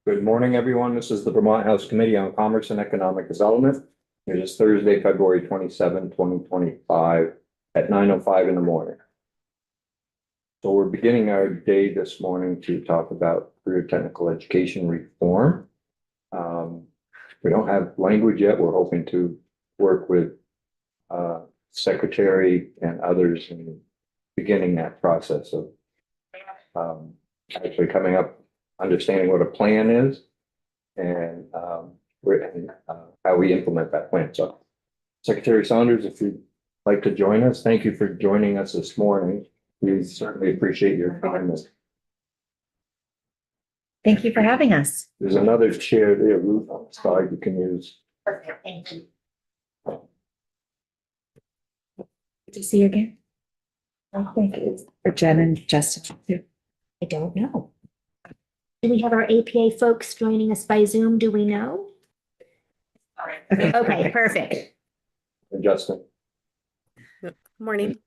Good morning, everyone. This is the Vermont House Committee on Commerce and Economic Development. It is Thursday, February 27, 2025 at 9:05 in the morning. So we're beginning our day this morning to talk about career technical education reform. We don't have language yet. We're hoping to work with Secretary and others in beginning that process of actually coming up, understanding what a plan is and how we implement that plan. So Secretary Saunders, if you'd like to join us, thank you for joining us this morning. We certainly appreciate your time. Thank you for having us. There's another chair there, Ruth, on the side you can use. Perfect, thank you. Good to see you again. I think it's for Jen and Justin too. I don't know. Do we have our APA folks joining us by Zoom? Do we know? Okay, perfect. And Justin, Morning.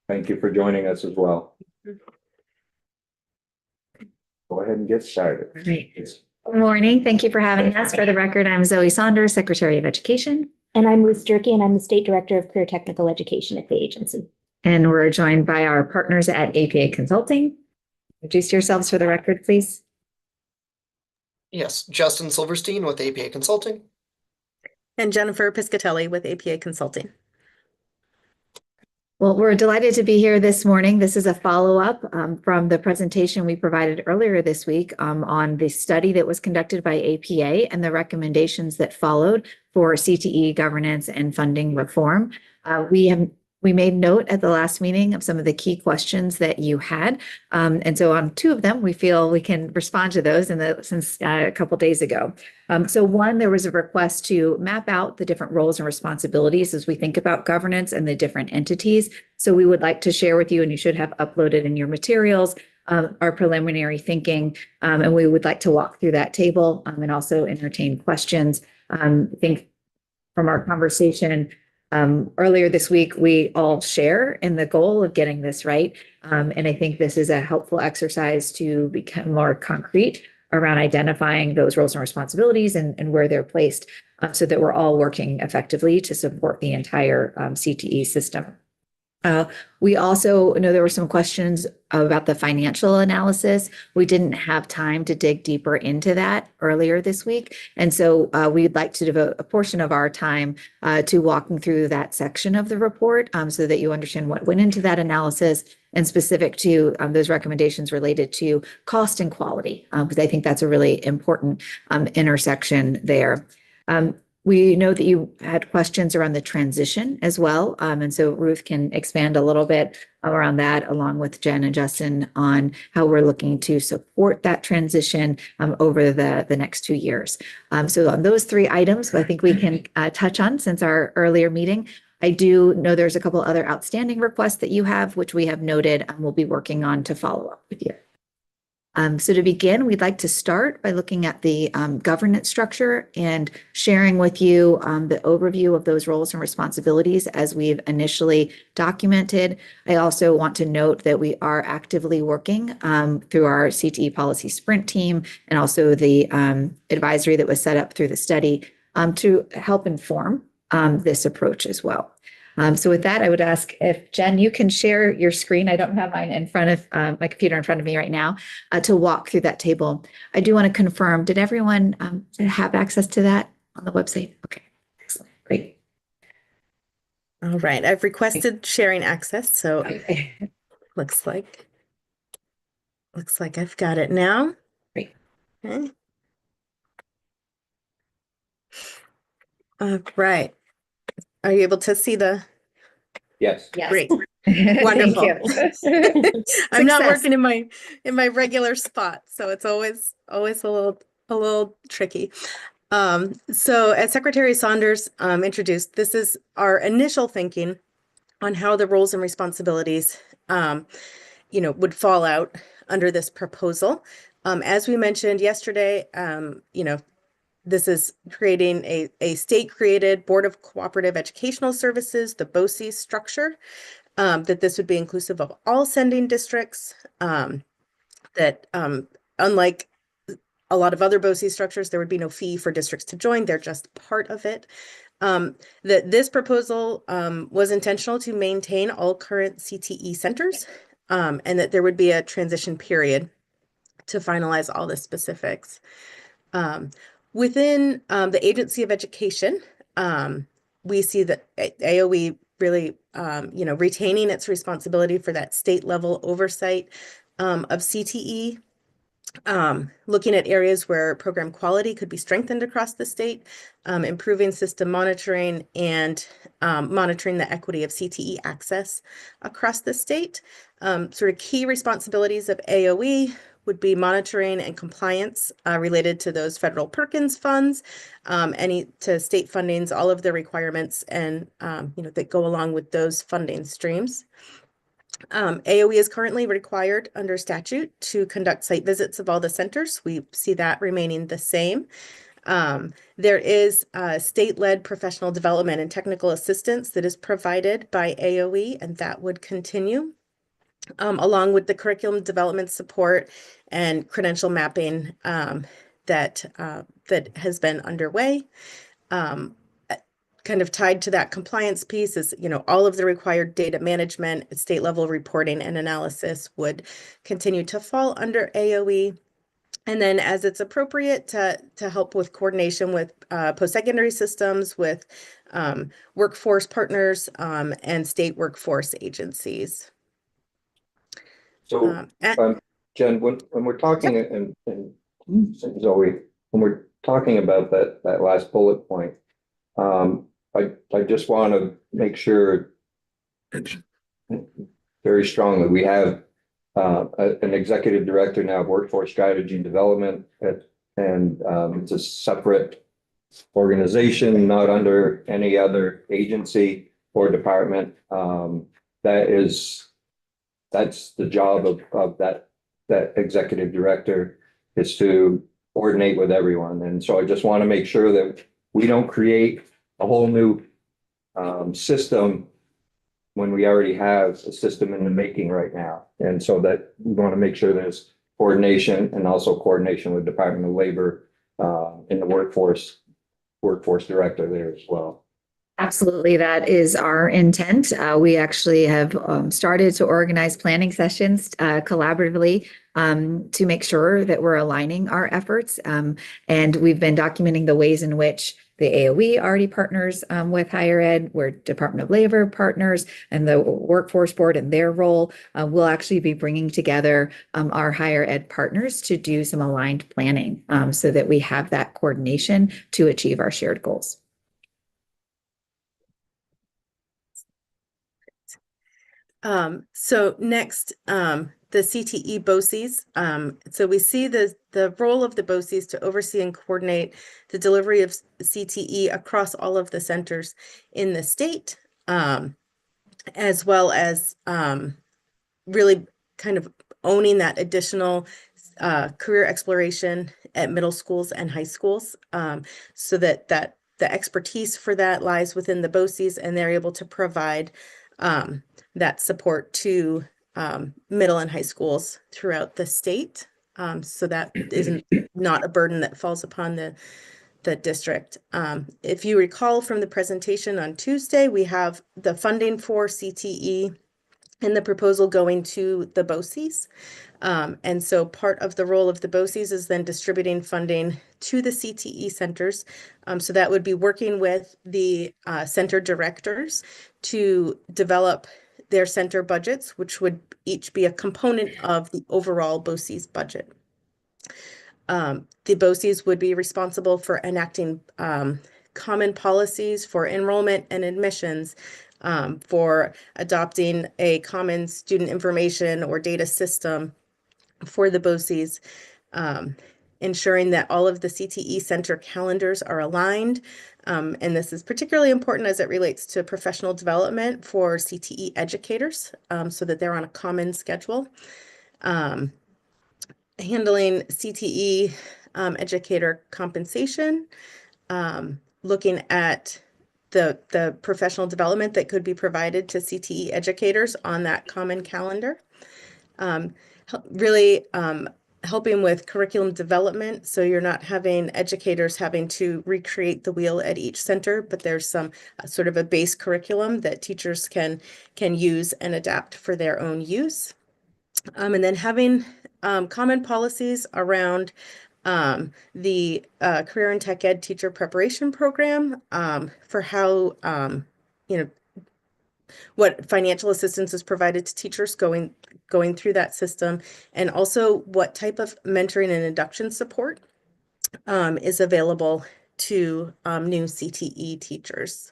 thank you for joining us as well. Go ahead and get started. Great. Good morning. Thank you for having us. For the record, I'm Zoe Saunders, Secretary of Education. And I'm Ruth Durkee, and I'm the State Director of Career Technical Education at the agency. And we're joined by our partners at APA Consulting. Introduce yourselves for the record, please. Yes, Justin Silverstein with APA Consulting. And Jennifer Piscatelli with APA Consulting. Well, we're delighted to be here this morning. This is a follow-up from the presentation we provided earlier this week on the study that was conducted by APA and the recommendations that followed for CTE governance and funding reform. We made note at the last meeting of some of the key questions that you had. And so on two of them, we feel we can respond to those since a couple days ago. So one, there was a request to map out the different roles and responsibilities as we think about governance and the different entities. So we would like to share with you, and you should have uploaded in your materials, our preliminary thinking. And we would like to walk through that table and also entertain questions. I think from our conversation earlier this week, we all share in the goal of getting this right. And I think this is a helpful exercise to become more concrete around identifying those roles and responsibilities and where they're placed so that we're all working effectively to support the entire CTE system. We also know there were some questions about the financial analysis. We didn't have time to dig deeper into that earlier this week. And so we'd like to devote a portion of our time to walking through that section of the report so that you understand what went into that analysis and specific to those recommendations related to cost and quality, because I think that's a really important intersection there. We know that you had questions around the transition as well. And so Ruth can expand a little bit around that, along with Jen and Justin, on how we're looking to support that transition over the next 2 years. So on those three items, I think we can touch on since our earlier meeting. I do know there's a couple other outstanding requests that you have, which we have noted and we'll be working on to follow up with you. So to begin, we'd like to start by looking at the governance structure and sharing with you the overview of those roles and responsibilities as we've initially documented. I also want to note that we are actively working through our CTE policy sprint team and also the advisory that was set up through the study to help inform this approach as well. So with that, I would ask if Jen, you can share your screen. I don't have mine in front of my computer in front of me right now to walk through that table. I do want to confirm, did everyone have access to that on the website? Okay, excellent, great. All right, I've requested sharing access, so looks like I've got it now. Great. Okay. All right. Are you able to see the? Yes. Yes. Great. Thank Wonderful. you. I'm not Success. working in my regular spot, so it's always a little tricky. So as Secretary Saunders introduced, this is our initial thinking on how the roles and responsibilities would fall out under this proposal. As we mentioned yesterday, this is creating a state-created Board of Cooperative Educational Services, the BOCES structure, that this would be inclusive of all sending districts. that unlike a lot of other BOCES structures, there would be no fee for districts to join. They're just part of it. That this proposal was intentional to maintain all current CTE centers, and that there would be a transition period to finalize all the specifics. Within the Agency of Education, we see that AOE really, retaining its responsibility for that state level oversight of CTE, looking at areas where program quality could be strengthened across the state, improving system monitoring, and monitoring the equity of CTE access across the state. Sort of key responsibilities of AOE would be monitoring and compliance related to those federal Perkins funds, any to state fundings, all of the requirements and that go along with those funding streams. AOE is currently required under statute to conduct site visits of all the centers. We see that remaining the same. There is state-led professional development and technical assistance that is provided by AOE, and that would continue, along with the curriculum development support and credential mapping that has been underway. Kind of tied to that compliance piece is, all of the required data management, state level reporting and analysis would continue to fall under AOE. And then as it's appropriate to help with coordination with post-secondary systems, with workforce partners and state workforce agencies. So, Jen, when we're talking and Zoe, when we're talking about that last bullet point, I just want to make sure very strongly we have an executive director now of workforce strategy and development, and it's a separate organization, not under any other agency or department. That's the job of that executive director, is to coordinate with everyone. And so I just want to make sure that we don't create a whole new system when we already have a system in the making right now. And so that we want to make sure there's coordination, and also coordination with Department of Labor and the workforce director there as well. Absolutely, that is our intent. We actually have started to organize planning sessions collaboratively to make sure that we're aligning our efforts. And we've been documenting the ways in which the AOE already partners with higher ed, where Department of Labor partners, and the Workforce Board and their role. We'll actually be bringing together our higher ed partners to do some aligned planning so that we have that coordination to achieve our shared goals. So next, the CTE BOCES. So we see the role of the BOCES to oversee and coordinate the delivery of CTE across all of the centers in the state, as well as really kind of owning that additional career exploration at middle schools and high schools, so that the expertise for that lies within the BOCES, and they're able to provide that support to middle and high schools throughout the state. So that isn't not a burden that falls upon the district. If you recall from the presentation on Tuesday, we have the funding for CTE and the proposal going to the BOCES. And so part of the role of the BOCES is then distributing funding to the CTE centers. So that would be working with the center directors to develop their center budgets, which would each be a component of the overall BOCES budget. The BOCES would be responsible for enacting common policies for enrollment and admissions, for adopting a common student information or data system for the BOCES, ensuring that all of the CTE center calendars are aligned. And this is particularly important as it relates to professional development for CTE educators, so that they're on a common schedule. Handling CTE educator compensation, looking at the professional development that could be provided to CTE educators on that common calendar. really helping with curriculum development. So you're not having educators having to recreate the wheel at each center, but there's some sort of a base curriculum that teachers can use and adapt for their own use. And then having common policies around the Career and Tech Ed Teacher Preparation Program for how, what financial assistance is provided to teachers going through that system, and also what type of mentoring and induction support is available to new CTE teachers.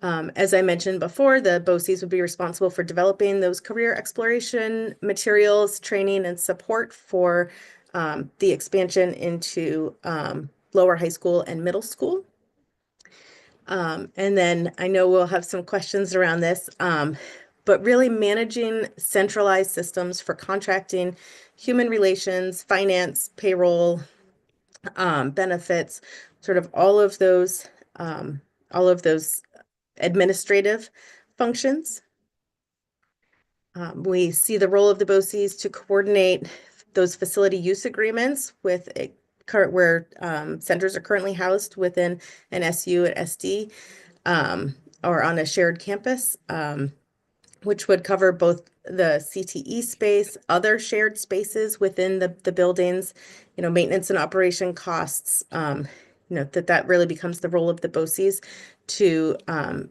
As I mentioned before, the BOCES would be responsible for developing those career exploration materials, training, and support for the expansion into lower high school and middle school. And then I know we'll have some questions around this, but really managing centralized systems for contracting, human relations, finance, payroll, benefits, sort of all of those administrative functions. We see the role of the BOCES to coordinate those facility use agreements with where centers are currently housed within an SU at SD or on a shared campus, which would cover both the CTE space, other shared spaces within the buildings, maintenance and operation costs, that really becomes the role of the BOCES to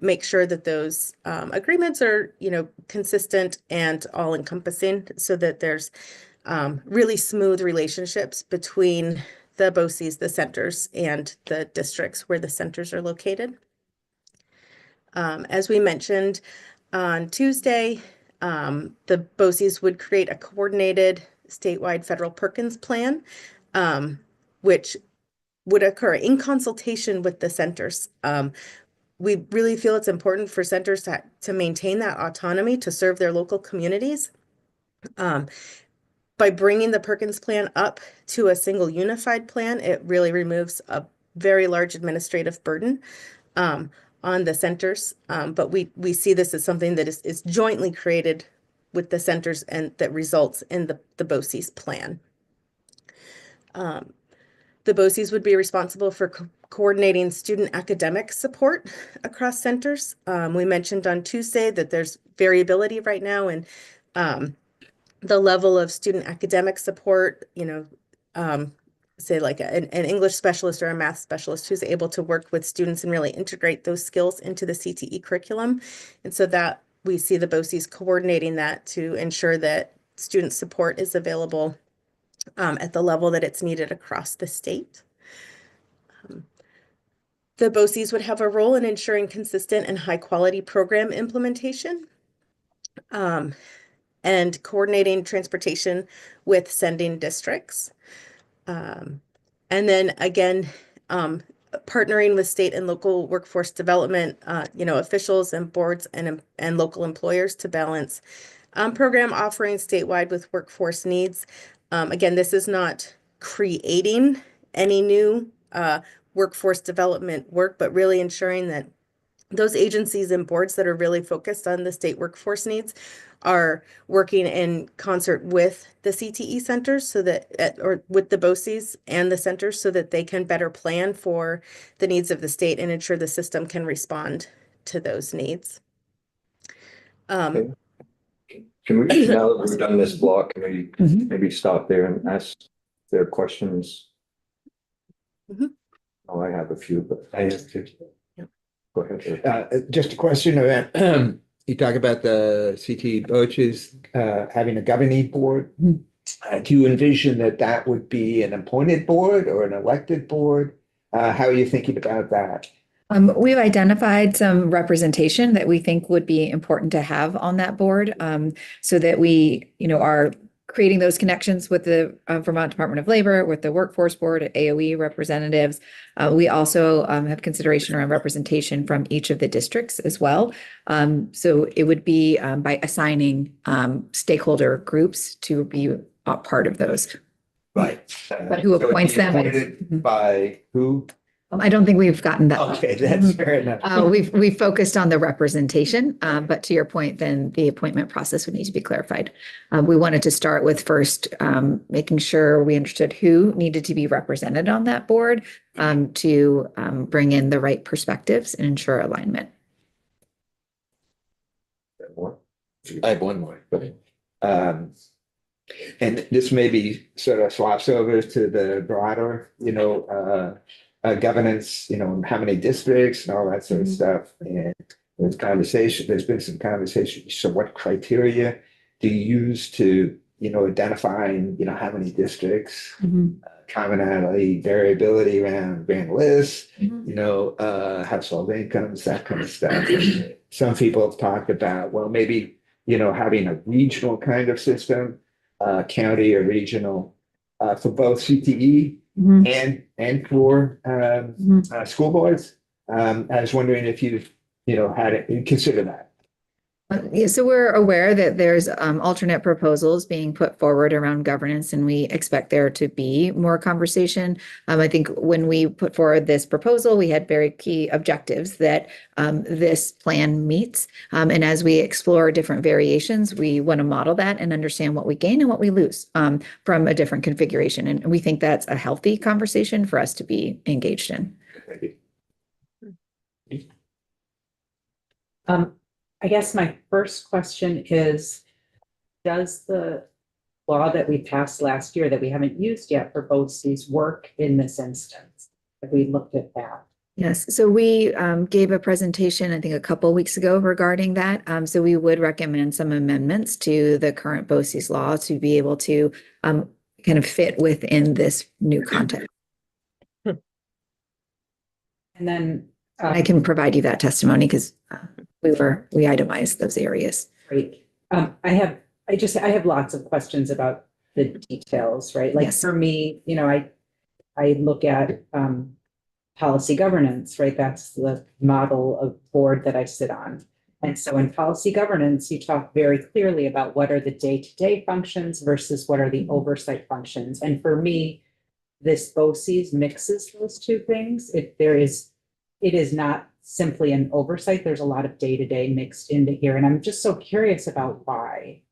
make sure that those agreements are, consistent and all encompassing, so that there's really smooth relationships between the BOCES, the centers, and the districts where the centers are located. As we mentioned on Tuesday, the BOCES would create a coordinated statewide federal Perkins plan, which would occur in consultation with the centers. We really feel it's important for centers to maintain that autonomy to serve their local communities. By bringing the Perkins plan up to a single unified plan, it really removes a very large administrative burden on the centers. But we see this as something that is jointly created with the centers and that results in the BOCES plan. The BOCES would be responsible for coordinating student academic support across centers. We mentioned on Tuesday that there's variability right now in the level of student academic support, say like an English specialist or a math specialist who's able to work with students and really integrate those skills into the CTE curriculum. And so that we see the BOCES coordinating that to ensure that student support is available at the level that it's needed across the state. The BOCES would have a role in ensuring consistent and high quality program implementation, and coordinating transportation with sending districts. And then again, partnering with state and local workforce development, officials and boards and local employers to balance program offerings statewide with workforce needs. Again, this is not creating any new workforce development work, but really ensuring that those agencies and boards that are really focused on the state workforce needs are working in concert with the CTE centers so that, or with the BOCES and the centers, so that they can better plan for the needs of the state and ensure the system can respond to those needs. Can we, now that we've done this block, can we maybe stop there and ask their questions? Oh, I have a few, but I have to. go ahead. Just a question around, you talk about the CT coaches having a governing board. Do you envision that would be an appointed board or an elected board? How are you thinking about that? We've identified some representation that we think would be important to have on that board, so that we, are creating those connections with the Vermont Department of Labor, with the Workforce Board, AOE representatives. We also have consideration around representation from each of the districts as well. So it would be by assigning stakeholder groups to be a part of those. Right. But who appoints them? Appointed by who? I don't think we've gotten that. Okay, that's fair enough. We've focused on the representation, but to your point, then the appointment process would need to be clarified. We wanted to start with first making sure we understood who needed to be represented on that board to bring in the right perspectives and ensure alignment. I have one more. And this maybe sort of swaps over to the broader, governance, how many districts and all that sort of stuff. And there's been some conversation. So what criteria do you use to, identify, how many districts, commonality, variability around grand lists, household incomes, that kind of stuff. Some people have talked about, well, maybe, having a regional kind of system, county or regional, for both CTE and for school boards. I was wondering if you've, had it consider that. Yeah, so we're aware that there's alternate proposals being put forward around governance, and we expect there to be more conversation. I think when we put forward this proposal, we had very key objectives that this plan meets. And as we explore different variations, we want to model that and understand what we gain and what we lose from a different configuration. And we think that's a healthy conversation for us to be engaged in. I guess my first question is, does the law that we passed last year that we haven't used yet for BOCES work in this instance? Have we looked at that? Yes, so we gave a presentation, I think a couple weeks ago regarding that. So we would recommend some amendments to the current BOCES law to be able to kind of fit within this new context. And then I can provide you that testimony because we itemized those areas. great. I have lots of questions about the details, right? Like Yes. for me, I look at policy governance, right? That's the model of board that I sit on. And so in policy governance, you talk very clearly about what are the day-to-day functions versus what are the oversight functions. And for me, this BOCES mixes those two things. It is not simply an oversight. There's a lot of day-to-day mixed into here. And I'm just so curious about why.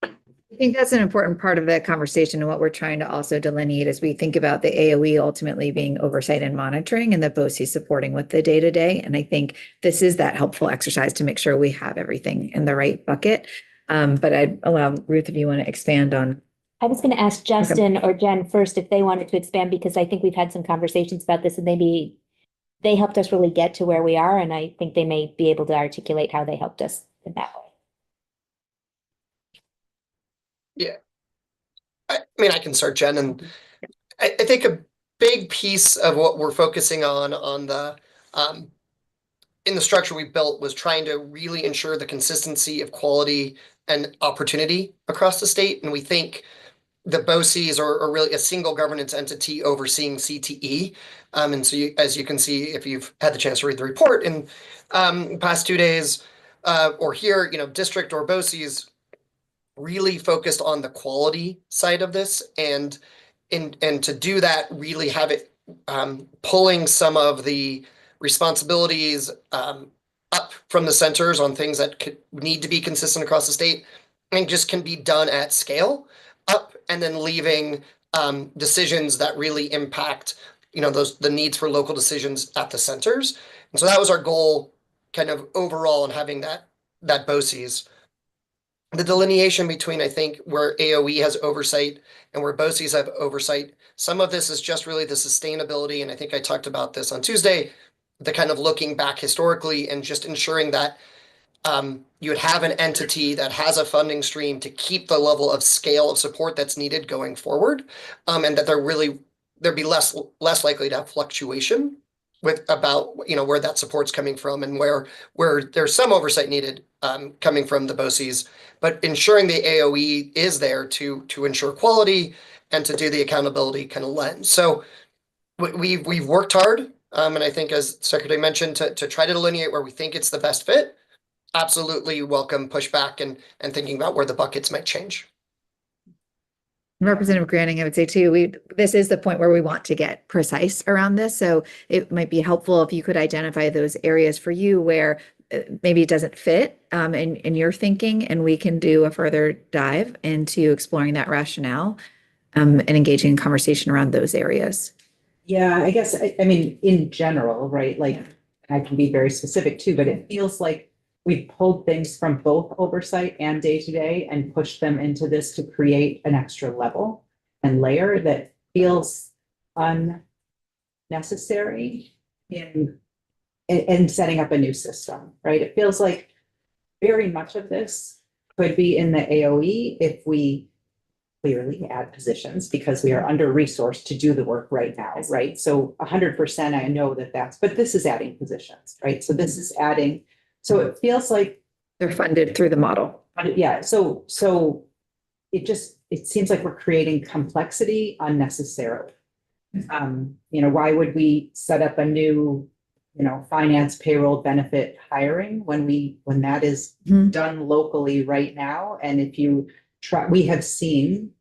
I think that's an important part of the conversation, and what we're trying to also delineate as we think about the AOE ultimately being oversight and monitoring and the BOCES supporting with the day-to-day. And I think this is that helpful exercise to make sure we have everything in the right bucket. But I'd allow Ruth, if you want to expand on. I was going to ask Justin or Jen first if they wanted to expand, because I think we've had some conversations about this and maybe they helped us really get to where we are. And I think they may be able to articulate how they helped us in that way. I can start, Jen, and I think a big piece of what we're focusing on the in the structure we built was trying to really ensure the consistency of quality and opportunity across the state. And we think the BOCES are really a single governance entity overseeing CTE. And so as you can see, if you've had the chance to read the report in past 2 days or here, district or BOCES really focused on the quality side of this, and to do that, really have it pulling some of the responsibilities up from the centers on things that need to be consistent across the state, and just can be done at scale up, and then leaving decisions that really impact the needs for local decisions at the centers. And so that was our goal kind of overall in having that BOCES. The delineation between, I think, where AOE has oversight and where BOCES have oversight, some of this is just really the sustainability, and I think I talked about this on Tuesday, the kind of looking back historically and just ensuring that you would have an entity that has a funding stream to keep the level of scale of support that's needed going forward, and that there'd be less likely to have fluctuation with about where that support's coming from, and where there's some oversight needed coming from the BOCES, but ensuring the AOE is there to ensure quality and to do the accountability kind of lens. So we've worked hard, and I think, as Secretary mentioned, to try to delineate where we think it's the best fit. Absolutely welcome pushback and thinking about where the buckets might change. Representative Granning, I would say too, this is the point where we want to get precise around this. So it might be helpful if you could identify those areas for you where maybe it doesn't fit in your thinking, and we can do a further dive into exploring that rationale and engaging in conversation around those areas. Yeah, I guess, I mean, in general, right, like, I can be very specific too, but it feels like we pulled things from both oversight and day-to-day and pushed them into this to create an extra level and layer that feels unnecessary in setting up a new system, right? It feels like very much of this could be in the AOE if we clearly add positions, because we are under-resourced to do the work right now, right? So 100%, I know but this is adding positions, right? So this is adding, so it feels like, They're funded through the model. yeah, so it seems like we're creating complexity unnecessarily. Why would we set up a new, finance, payroll, benefit hiring when that is Mhm. done locally right now? And if you try, we have seen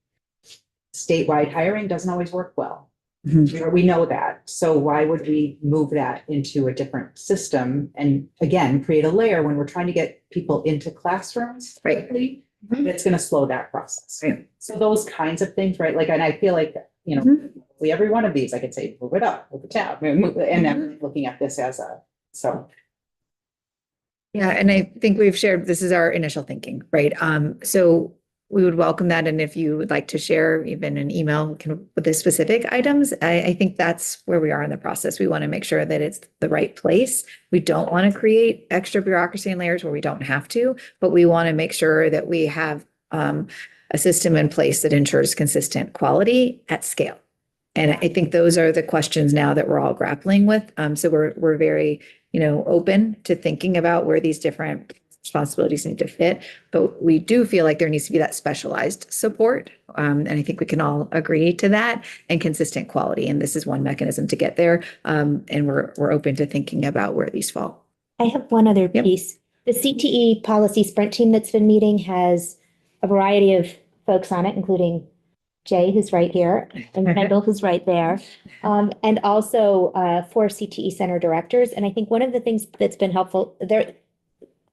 statewide hiring doesn't always work well. Mhm. We know that. So why would we move that into a different system and again, create a layer when we're trying to get people into classrooms Right. quickly? It's going to slow that process. Right. So those kinds of things, right? Like, and I feel like, Mhm. every one of these, I could say, move it up, move it down, and I'm looking at this so. Yeah, and I think we've shared, this is our initial thinking, right? So we would welcome that. And if you would like to share even an email with the specific items, I think that's where we are in the process. We want to make sure that it's the right place. We don't want to create extra bureaucracy and layers where we don't have to, but we want to make sure that we have a system in place that ensures consistent quality at scale. And I think those are the questions now that we're all grappling with. So we're very, open to thinking about where these different responsibilities need to fit, but we do feel like there needs to be that specialized support. And I think we can all agree to that, and consistent quality. And this is one mechanism to get there. And we're open to thinking about where these fall. I have one other Yep. piece. The CTE policy sprint team that's been meeting has a variety of folks on it, including Jay, who's right here, and Kendall, who's right there, and also 4 CTE center directors. And I think one of the things that's been helpful there,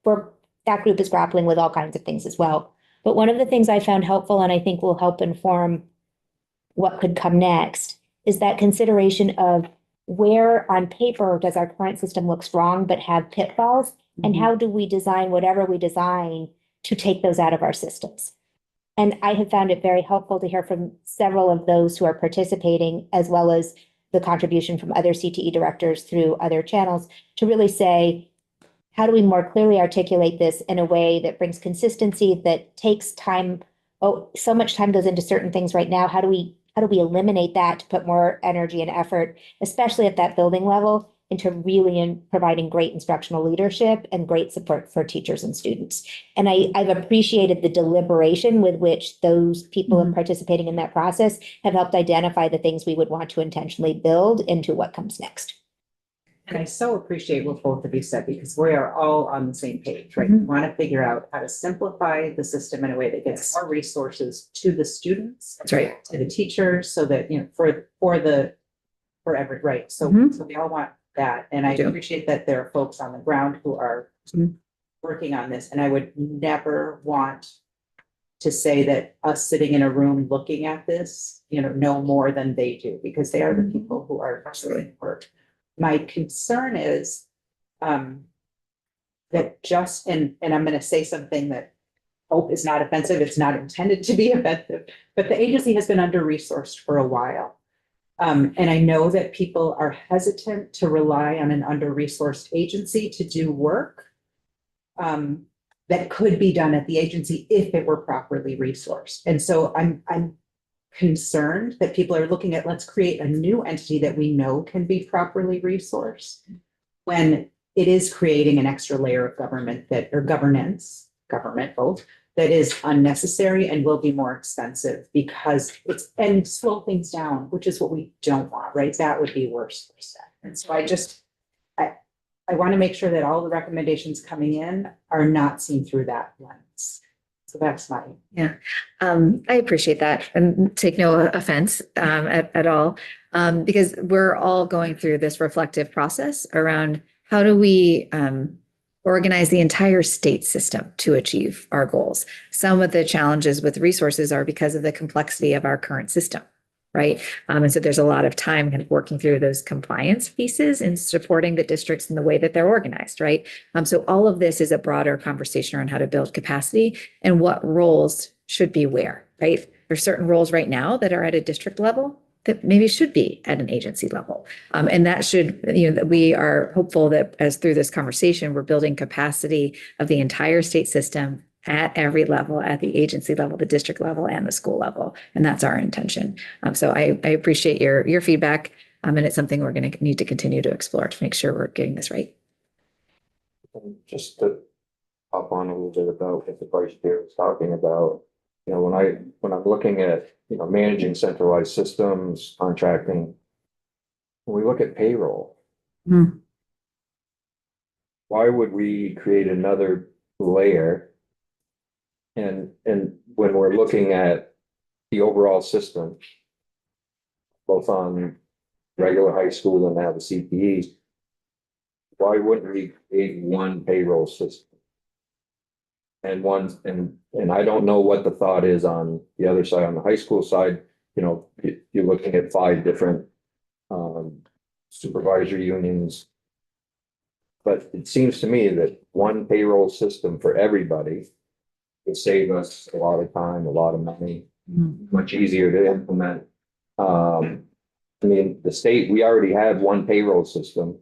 for that group is grappling with all kinds of things as well. But one of the things I found helpful, and I think will help inform what could come next, is that consideration of where on paper does our current system look strong but have pitfalls, and how do we design whatever we design to take those out of our systems. And I have found it very helpful to hear from several of those who are participating, as well as the contribution from other CTE directors through other channels, to really say, how do we more clearly articulate this in a way that brings consistency, that takes time? Oh, so much time goes into certain things right now. How do we eliminate that to put more energy and effort, especially at that building level, into really in providing great instructional leadership and great support for teachers and students? And I've appreciated the deliberation with which those people participating in that process have helped identify the things we would want to intentionally build into what comes next. And I so appreciate what both of you said, because we are all on the same page, right? We want to figure out how to simplify the system in a way that gets more resources to the students. That's right. To the teachers, so that, for every, right? So we all want that. And I do. appreciate that there are folks on the ground who are working on this. And I would never want to say that us sitting in a room looking at this, know more than they do, because they are the people who are doing work. My concern is that and I'm going to say something that hope is not offensive. It's not intended to be offensive, but the agency has been under-resourced for a while. And I know that people are hesitant to rely on an under-resourced agency to do work that could be done at the agency if it were properly resourced. And so I'm concerned that people are looking at, let's create a new entity that we know can be properly resourced, when it is creating an extra layer of government government both, that is unnecessary and will be more expensive, because and slow things down, which is what we don't want, right? That would be worse for staff. And so I want to make sure that all the recommendations coming in are not seen through that lens. So that's my. I appreciate that and take no offense at all. Because we're all going through this reflective process around how do we organize the entire state system to achieve our goals. Some of the challenges with resources are because of the complexity of our current system, right? And so there's a lot of time kind of working through those compliance pieces and supporting the districts in the way that they're organized, right? So all of this is a broader conversation around how to build capacity and what roles should be where, right? There's certain roles right now that are at a district level that maybe should be at an agency level. And that should, that we are hopeful that as through this conversation, we're building capacity of the entire state system at every level, at the agency level, the district level, and the school level. And that's our intention. So I appreciate your feedback. And it's something we're going to need to continue to explore to make sure we're getting this right. And just to hop on a little bit about what the vice chair was talking about, when I'm looking at, managing centralized systems, contracting, when we look at payroll, why would we create another layer? And when we're looking at the overall system, both on regular high school and now the CPE, why wouldn't we create one payroll system? And I don't know what the thought is on the other side, on the high school side, you're looking at 5 different supervisory unions. But it seems to me that one payroll system for everybody would save us a lot of time, a lot of money, much easier to implement. The state, we already have one payroll system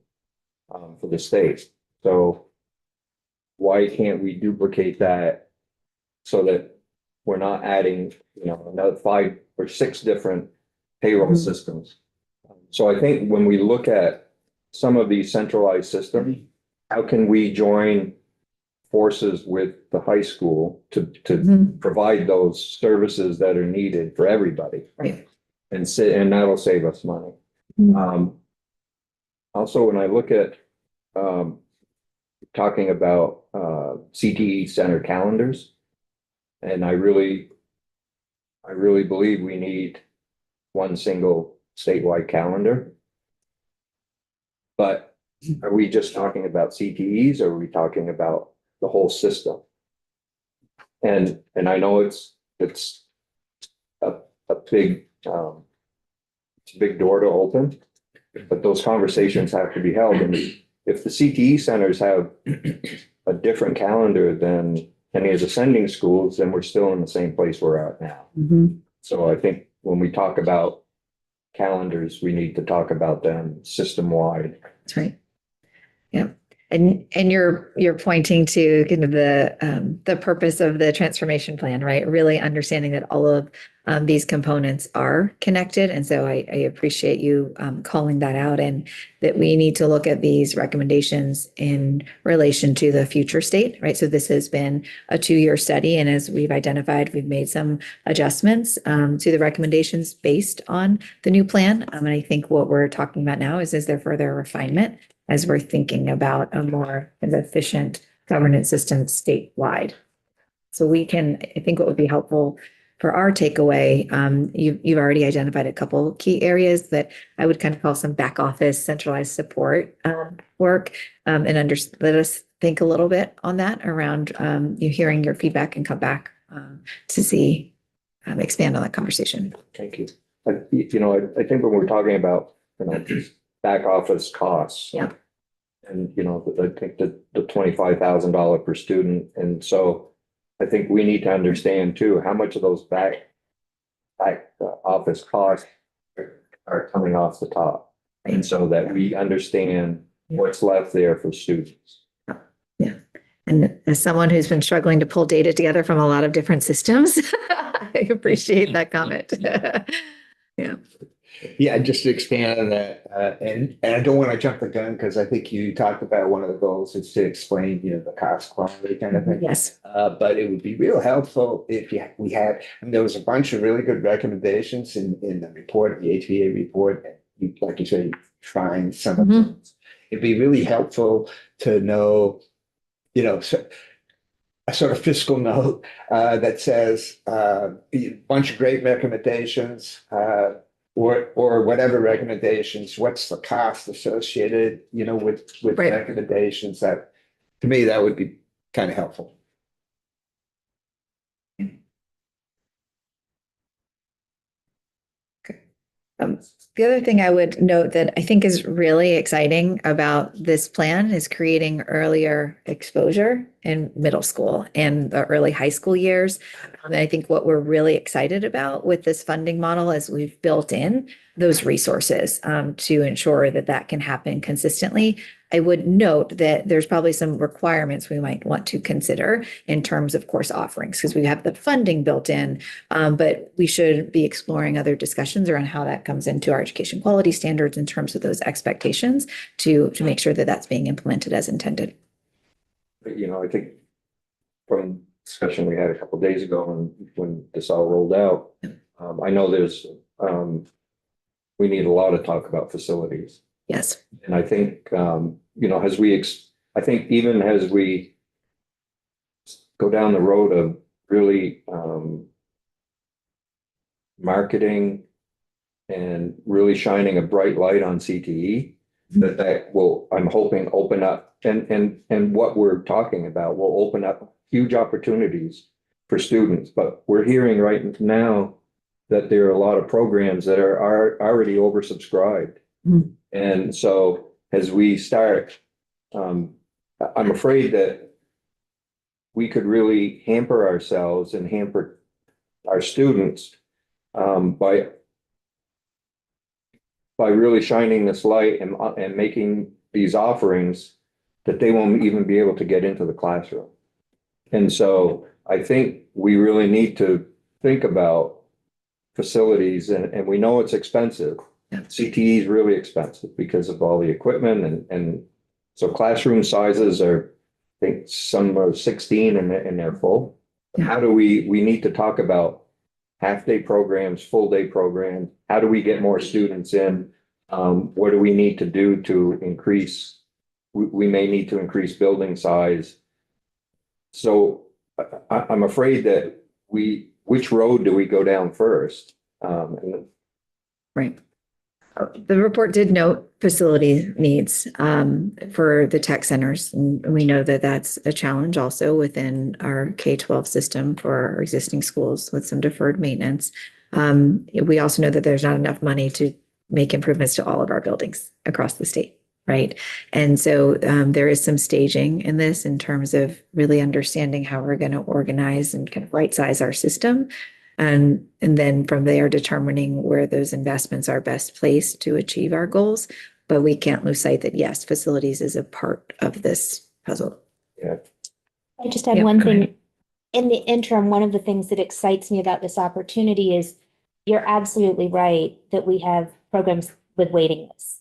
for the state. So why can't we duplicate that so that we're not adding, another 5 or 6 different payroll systems? So I think when we look at some of these centralized systems, how can we join forces with the high school to provide those services that are needed for everybody? Right. And that'll save us money. Also, when I look at talking about CTE center calendars, and I really believe we need one single statewide calendar. But are we just talking about CTEs, or are we talking about the whole system? And I know it's a big it's a big door to open, but those conversations have to be held. And if the CTE centers have a different calendar than any of the sending schools, then we're still in the same place we're at now. So I think when we talk about calendars, we need to talk about them system-wide. That's right. Yeah. And you're pointing to kind of the purpose of the transformation plan, right? Really understanding that all of these components are connected. And so I appreciate you calling that out, and that we need to look at these recommendations in relation to the future state, right? So this has been a 2-year study. And as we've identified, we've made some adjustments to the recommendations based on the new plan. And I think what we're talking about now is there further refinement as we're thinking about a more efficient governance system statewide. So I think what would be helpful for our takeaway, you've already identified a couple key areas that I would kind of call some back office centralized support work, and let us think a little bit on that around you hearing your feedback and come back to see expand on that conversation. Thank you. I think when we're talking about back office costs, and I think the $25,000 per student, and so I think we need to understand too how much of those back office costs are coming off the top, and so that we understand what's left there for students. Yeah. And as someone who's been struggling to pull data together from a lot of different systems, I appreciate that comment. Yeah. Yeah, just to expand on that, and I don't want to jump the gun, because I think you talked about one of the goals is to explain, the cost quality kind of thing. Yes. But it would be real helpful if we had, there was a bunch of really good recommendations in the report, the HVA report, and like you said, trying some of them. It'd be really helpful to know, so a sort of fiscal note that says a bunch of great recommendations, or whatever recommendations, what's the cost associated, with Right. recommendations. That, to me, that would be kind of helpful. The other thing I would note that I think is really exciting about this plan is creating earlier exposure in middle school and the early high school years. And I think what we're really excited about with this funding model is we've built in those resources to ensure that that can happen consistently. I would note that there's probably some requirements we might want to consider in terms of course offerings, because we have the funding built in, but we should be exploring other discussions around how that comes into our education quality standards in terms of those expectations to make sure that that's being implemented as intended. I think from discussion we had a couple of days ago when this all rolled out, I know we need a lot of talk about facilities. Yes. And I think, I think even as we go down the road of really marketing and really shining a bright light on CTE, that will, I'm hoping, open up and what we're talking about will open up huge opportunities for students. But we're hearing right now that there are a lot of programs that are already oversubscribed. Mhm. And so as we start, I'm afraid that we could really hamper ourselves and hamper our students by really shining this light and making these offerings that they won't even be able to get into the classroom. And so I think we really need to think about facilities, and we know it's expensive. CTE is really expensive because of all the equipment, and so classroom sizes are, I think some are 16 and they're full. How do we need to talk about half-day programs, full-day programs? How do we get more students in? What do we need to do to increase? We may need to increase building size. So I'm afraid that which road do we go down first? Right. The report did note facility needs for the tech centers. And we know that that's a challenge also within our K-12 system for our existing schools with some deferred maintenance. We also know that there's not enough money to make improvements to all of our buildings across the state, right? And so there is some staging in this in terms of really understanding how we're going to organize and kind of right-size our system. And then from there, determining where those investments are best placed to achieve our goals. But we can't lose sight that, yes, facilities is a part of this puzzle. Yeah. I just have Yep, one go ahead. thing. In the interim, one of the things that excites me about this opportunity is you're absolutely right that we have programs with waiting lists.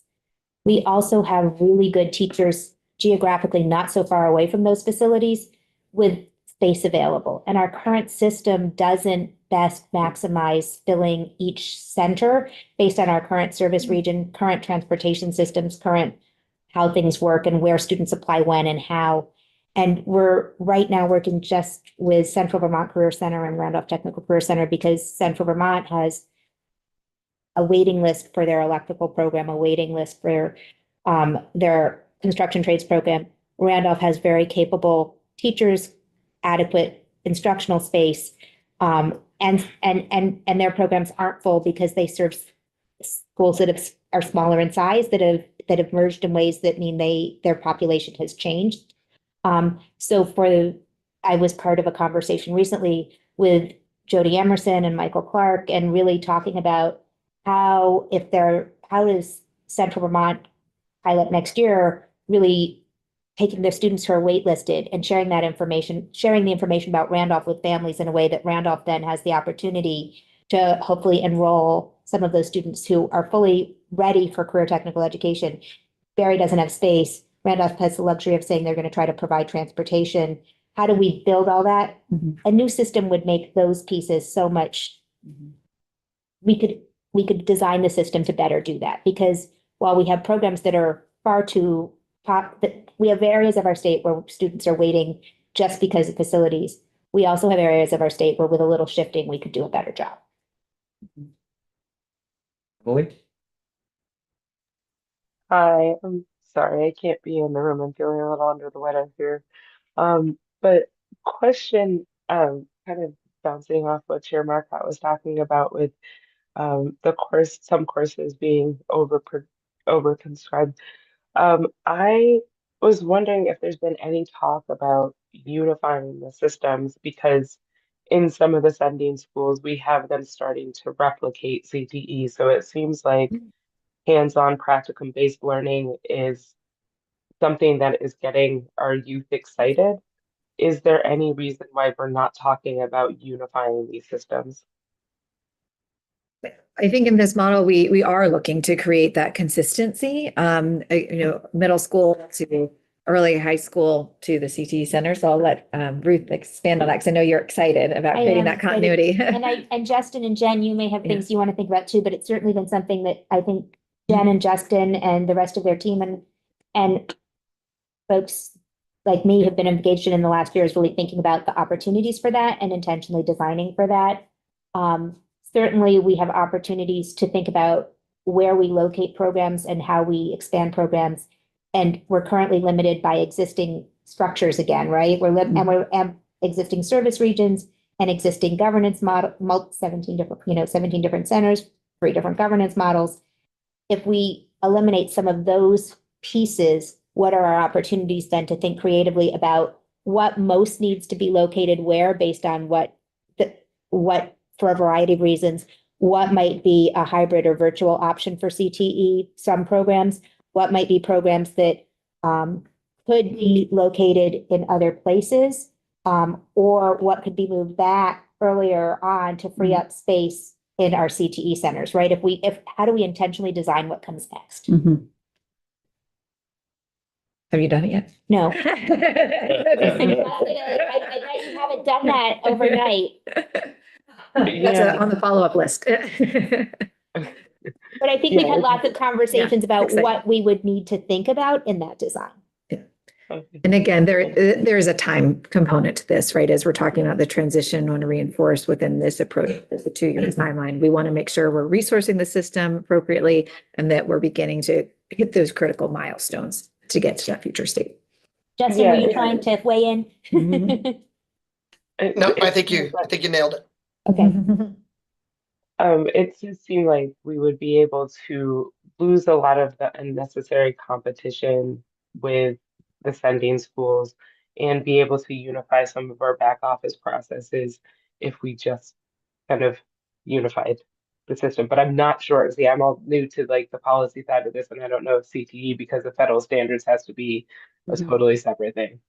We also have really good teachers geographically not so far away from those facilities with space available. And our current system doesn't best maximize filling each center based on our current service region, current transportation systems, current how things work and where students apply when and how. And we're right now working just with Central Vermont Career Center and Randolph Technical Career Center because Central Vermont has a waiting list for their electrical program, a waiting list for their construction trades program. Randolph has very capable teachers, adequate instructional space, and their programs aren't full because they serve schools that are smaller in size that have merged in ways that mean their population has changed. So I was part of a conversation recently with Jody Emerson and Michael Clark and really talking about how does Central Vermont pilot next year really taking their students who are waitlisted and sharing the information about Randolph with families in a way that Randolph then has the opportunity to hopefully enroll some of those students who are fully ready for career technical education. Barry doesn't have space. Randolph has the luxury of saying they're going to try to provide transportation. How do we build all that? Mhm. A new system would make those pieces so much. We could design the system to better do that because while we have programs that are far too top, that we have areas of our state where students are waiting just because of facilities. We also have areas of our state where with a little shifting, we could do a better job. Emily? Hi, I'm sorry, I can't be in the room. I'm feeling a little under the weather here. But question, kind of bouncing off what Chair Marcotte was talking about with some courses being overprescribed. I was wondering if there's been any talk about unifying the systems because in some of the sending schools, we have them starting to replicate CTE. So it seems like hands-on practicum-based learning is something that is getting our youth excited. Is there any reason why we're not talking about unifying these systems? I think in this model, we are looking to create that consistency, middle school to early high school to the CTE center. So I'll let Ruth expand on that because I know you're excited about I creating am that excited. continuity. And Justin and Jen, you may have Yeah. things you want to think about too, but it's certainly been something that I think Jen and Justin and the rest of their team and folks like me have been engaged in the last year is really thinking about the opportunities for that and intentionally designing for that. Certainly, we have opportunities to think about where we locate programs and how we expand programs. And we're currently limited by existing structures again, right? We're existing service regions and existing governance model, 17 different centers, 3 different governance models. If we eliminate some of those pieces, what are our opportunities then to think creatively about what most needs to be located where based on what for a variety of reasons, what might be a hybrid or virtual option for CTE, some programs, what might be programs that could be located in other places, or what could be moved back earlier on to free up space in our CTE centers, right? How do we intentionally design what comes next? Mhm. Have you done it yet? No. I bet you haven't done that overnight. That's on the follow-up list. But I think we've had lots of conversations about exciting. what we would need to think about in that design. And again, there is a time component to this, right? As we're talking about the transition, want to reinforce within this approach, the 2-year timeline. We want to make sure we're resourcing the system appropriately and that we're beginning to hit those critical milestones to get to that future state. Justin, were you trying to weigh in? Mhm. No, I think you nailed it. Okay. It just seemed like we would be able to lose a lot of the unnecessary competition with the sending schools and be able to unify some of our back office processes if we just kind of unified the system. But I'm not sure. See, I'm all new to like the policy side of this, and I don't know if CTE because the federal standards has to be a totally separate thing.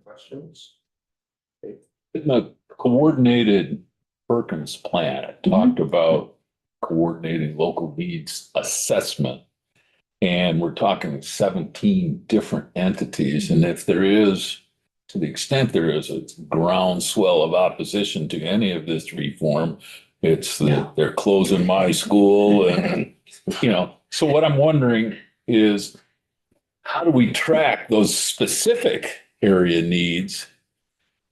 Questions? In the coordinated Perkins plan, it talked about coordinating local needs assessment. And we're talking 17 different entities. And if there is, to the extent there is a groundswell of opposition to any of this reform, it's that they're closing my school and, so what I'm wondering is how do we track those specific area needs?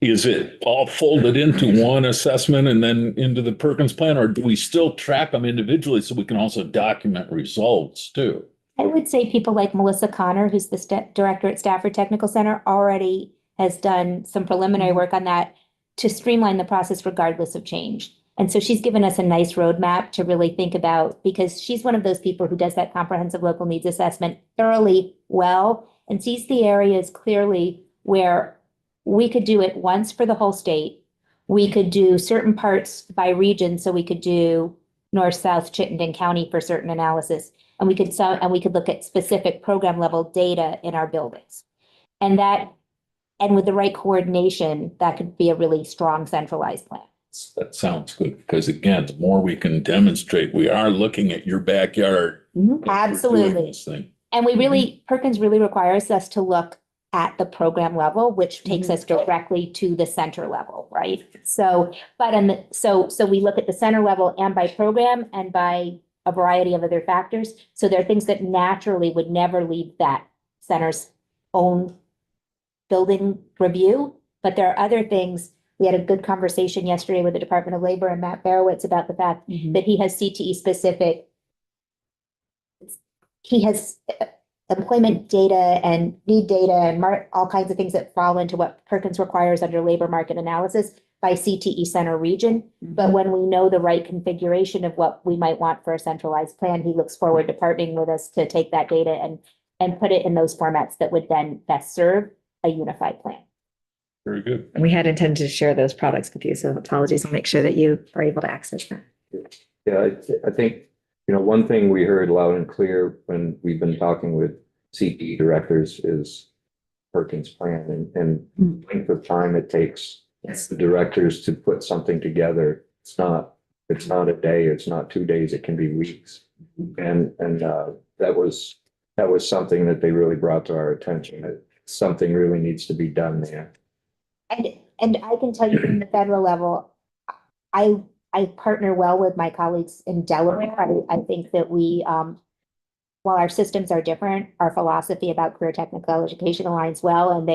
Is it all folded into one assessment and then into the Perkins plan, or do we still track them individually so we can also document results too? I would say people like Melissa Connor, who's the director at Stafford Technical Center, already has done some preliminary work on that to streamline the process regardless of change. And so she's given us a nice roadmap to really think about, because she's one of those people who does that comprehensive local needs assessment thoroughly well and sees the areas clearly where we could do it once for the whole state. We could do certain parts by region. So we could do North, South, Chittenden County for certain analysis. And we could look at specific program level data in our buildings. And with the right coordination, that could be a really strong centralized plan. That sounds good, because again, the more we can demonstrate, we are looking at your backyard. as we're doing Absolutely. this thing. And Perkins really requires us to look at the program level, which takes us directly to the center level, right? So we look at the center level and by program and by a variety of other factors. So there are things that naturally would never leave that center's own building review. But there are other things. We had a good conversation yesterday with the Department of Labor and Matt Barowitz about the fact that he has CTE specific. He has employment data and need data and all kinds of things that fall into what Perkins requires under labor market analysis by CTE center region. But when we know the right configuration of what we might want for a centralized plan, he looks forward to partnering with us to take that data and put it in those formats that would then best serve a unified plan. Very good. And we had intended to share those products with you, so apologies. I'll make sure that you are able to access that. Yeah, I think, one thing we heard loud and clear when we've been talking with CTE directors is Perkins plan and length of time it takes the directors to put something together. It's not a day, it's not 2 days, it can be weeks. And that was something that they really brought to our attention, that something really needs to be done there. And I can tell you from the federal level, I partner well with my colleagues in Delaware. I think that we, while our systems are different, our philosophy about career technical education aligns well, and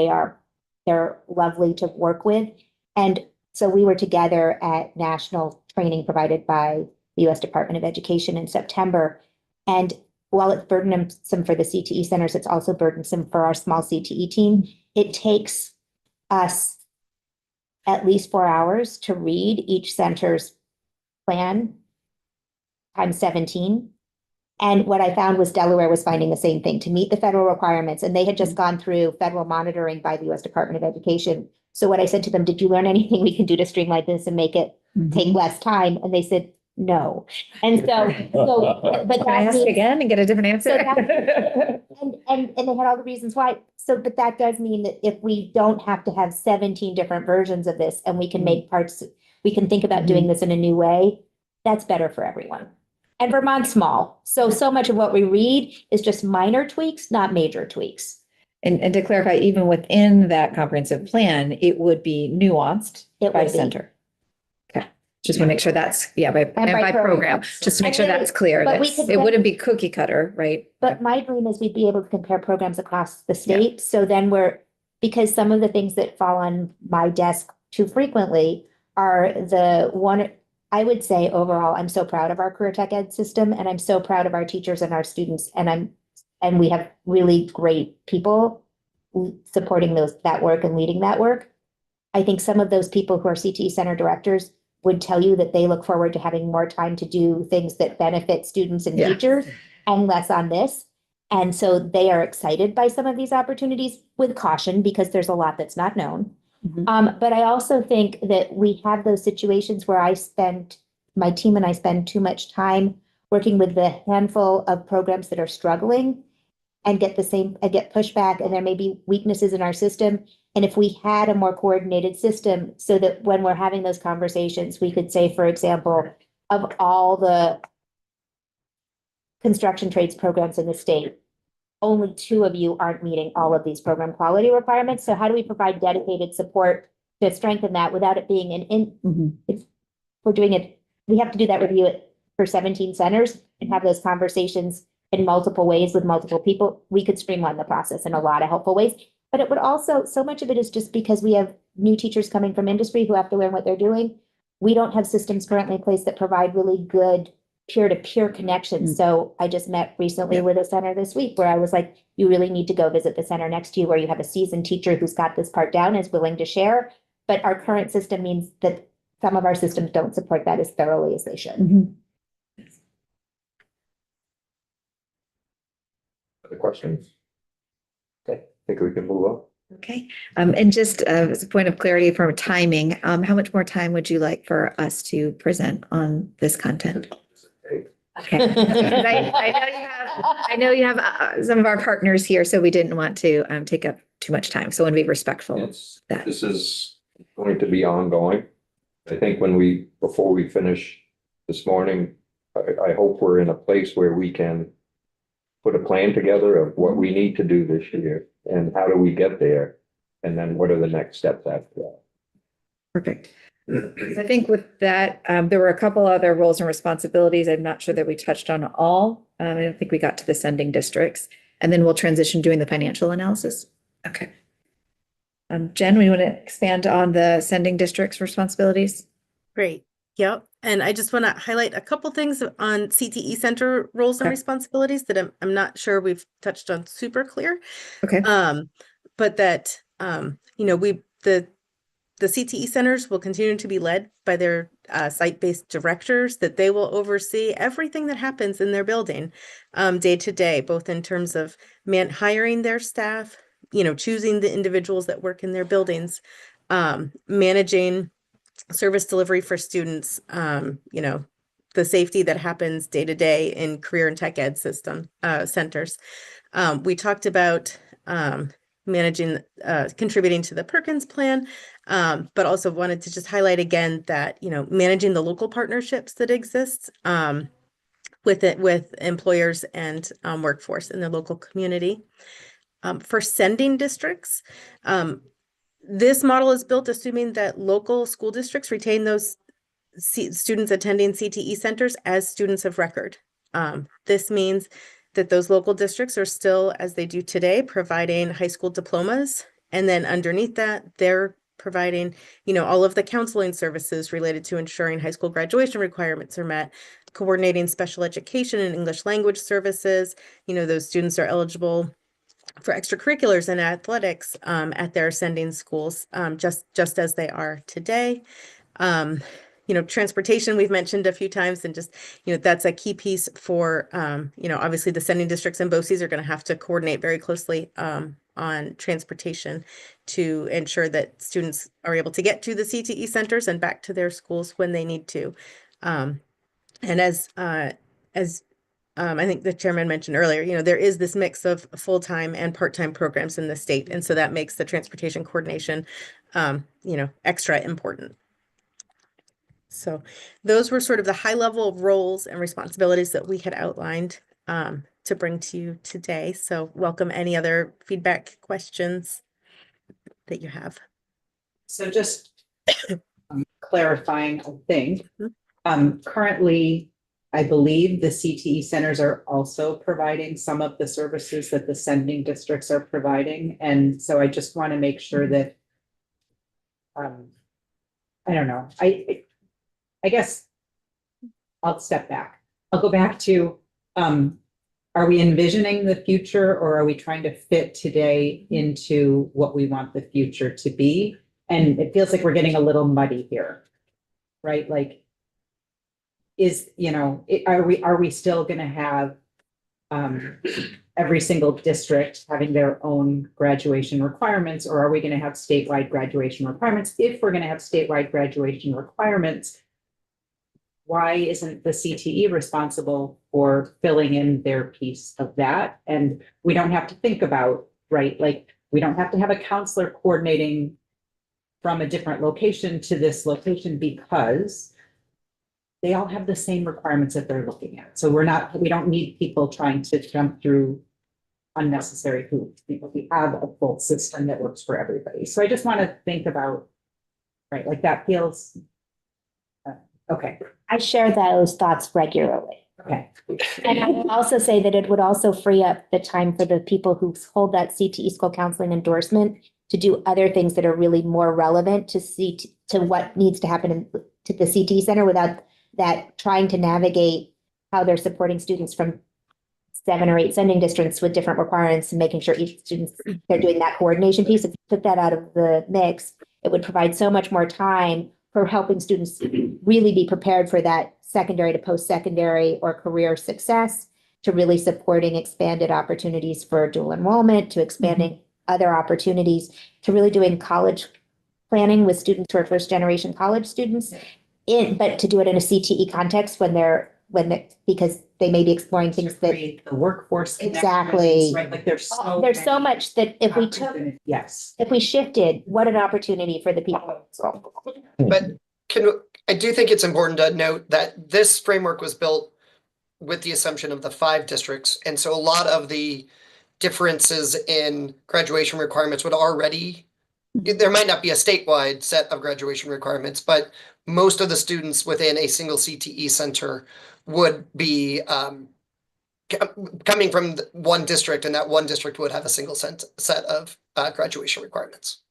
they're lovely to work with. And so we were together at national training provided by the U.S. Department of Education in September. And while it's burdensome for the CTE centers, it's also burdensome for our small CTE team. It takes us at least 4 hours to read each center's plan times 17. And what I found was Delaware was finding the same thing to meet the federal requirements. And they had just gone through federal monitoring by the U.S. Department of Education. So what I said to them, did you learn anything we can do to streamline this and make it take less time? And they said, no. And but Can I ask again and get a different answer? And they had all the reasons why. But that does mean that if we don't have to have 17 different versions of this and we can make parts, we can think about doing this in a new way, that's better for everyone. And Vermont's small. So much of what we read is just minor tweaks, not major tweaks. And to clarify, even within that comprehensive plan, it would be nuanced by center. Okay, just want to make sure that's, by program, just to make sure that's clear. But It wouldn't be cookie cutter, right? But my dream is we'd be able to compare programs across the state. So then because some of the things that fall on my desk too frequently are I would say overall, I'm so proud of our career tech ed system, and I'm so proud of our teachers and our students. And we have really great people supporting that work and leading that work. I think some of those people who are CTE center directors would tell you that they look forward to having more time to do things that benefit students and teachers and less on this. And so they are excited by some of these opportunities, with caution, because there's a lot that's not known. But I also think that we have those situations where my team and I spend too much time working with the handful of programs that are struggling and get pushback, and there may be weaknesses in our system. And if we had a more coordinated system so that when we're having those conversations, we could say, for example, of all the construction trades programs in the state, only 2 of you aren't meeting all of these program quality requirements. So how do we provide dedicated support to strengthen that without it being if we're doing it, we have to do that review for 17 centers and have those conversations in multiple ways with multiple people. We could streamline the process in a lot of helpful ways. But it would also, so much of it is just because we have new teachers coming from industry who have to learn what they're doing. We don't have systems currently in place that provide really good peer-to-peer connections. So I just met recently with a center this week where I was like, you really need to go visit the center next to you where you have a seasoned teacher who's got this part down, is willing to share. But our current system means that some of our systems don't support that as thoroughly as they should. Other questions? Okay, I think we can move on. Okay, and just as a point of clarity for timing, how much more time would you like for us to present on this content? Okay. I know you have some of our partners here, so we didn't want to take up too much time. So I want to be respectful of that. This is going to be ongoing. I think before we finish this morning, I hope we're in a place where we can put a plan together of what we need to do this year and how do we get there? And then what are the next steps after that? Perfect. I think with that, there were a couple other roles and responsibilities. I'm not sure that we touched on all. I don't think we got to the sending districts. And then we'll transition doing the financial analysis. Okay. Jen, we want to expand on the sending districts responsibilities? Great. Yep. And I just want to highlight a couple things on CTE Center roles and Okay. responsibilities that I'm not sure we've touched on super clear. Okay. But that, you know, the CTE centers will continue to be led by their site-based directors, that they will oversee everything that happens in their building day to day, both in terms of hiring their staff, you know, choosing the individuals that work in their buildings, managing service delivery for students, you know, the safety that happens day to day in career and tech ed system centers. We talked about managing, contributing to the Perkins plan, but also wanted to just highlight again that, you know, managing the local partnerships that exist with employers and workforce in the local community. For sending districts, this model is built assuming that local school districts retain those students attending CTE centers as students of record. This means that those local districts are still, as they do today, providing high school diplomas. And then underneath that, they're providing, you know, all of the counseling services related to ensuring high school graduation requirements are met, coordinating special education and English language services. You know, those students are eligible for extracurriculars and athletics at their sending schools, just as they are today. You know, transportation we've mentioned a few times, and just, you know, that's a key piece for, you know, obviously the sending districts and BOCES are going to have to coordinate very closely on transportation to ensure that students are able to get to the CTE centers and back to their schools when they need to. And as I think the chairman mentioned earlier, you know, there is this mix of full-time and part-time programs in the state. And so that makes the transportation coordination, you know, extra important. So those were sort of the high-level roles and responsibilities that we had outlined to bring to you today. So welcome any other feedback, questions that you have. So just clarifying, I think, currently, I believe the CTE centers are also providing some of the services that the sending districts are providing. And so I just want to make sure that, I don't know, I guess I'll step back. I'll go back to, are we envisioning the future, or are we trying to fit today into what we want the future to be? And it feels like we're getting a little muddy here, right? Like, you know, are we still going to have every single district having their own graduation requirements, or are we going to have statewide graduation requirements? If we're going to have statewide graduation requirements, why isn't the CTE responsible for filling in their piece of that? And we don't have to think about, right, like, we don't have to have a counselor coordinating from a different location to this location, because they all have the same requirements that they're looking at. So we don't need people trying to jump through unnecessary hoops. We have a full system that works for everybody. So I just want to think about, right, like, that feels, okay. I share those thoughts regularly. Okay. And I would also say that it would also free up the time for the people who hold that CTE school counseling endorsement to do other things that are really more relevant to what needs to happen to the CTE center, without that trying to navigate how they're supporting students from 7 or 8 sending districts with different requirements, and making sure each student, they're doing that coordination piece. If you took that out of the mix, it would provide so much more time for helping students really be prepared for that secondary to post-secondary or career success, to really supporting expanded opportunities for dual enrollment, to expanding other opportunities, to really doing college planning with students who are first-generation college students, but to do it in a CTE context because they may be exploring things that Create the workforce. Exactly. Right, like, there's so so much that if we shifted, what an opportunity for the people. But I do think it's important to note that this framework was built with the assumption of the 5 districts. And so a lot of the differences in graduation requirements would already there might not be a statewide set of graduation requirements, but most of the students within a single CTE center would be coming from one district, and that one district would have a single set of graduation requirements.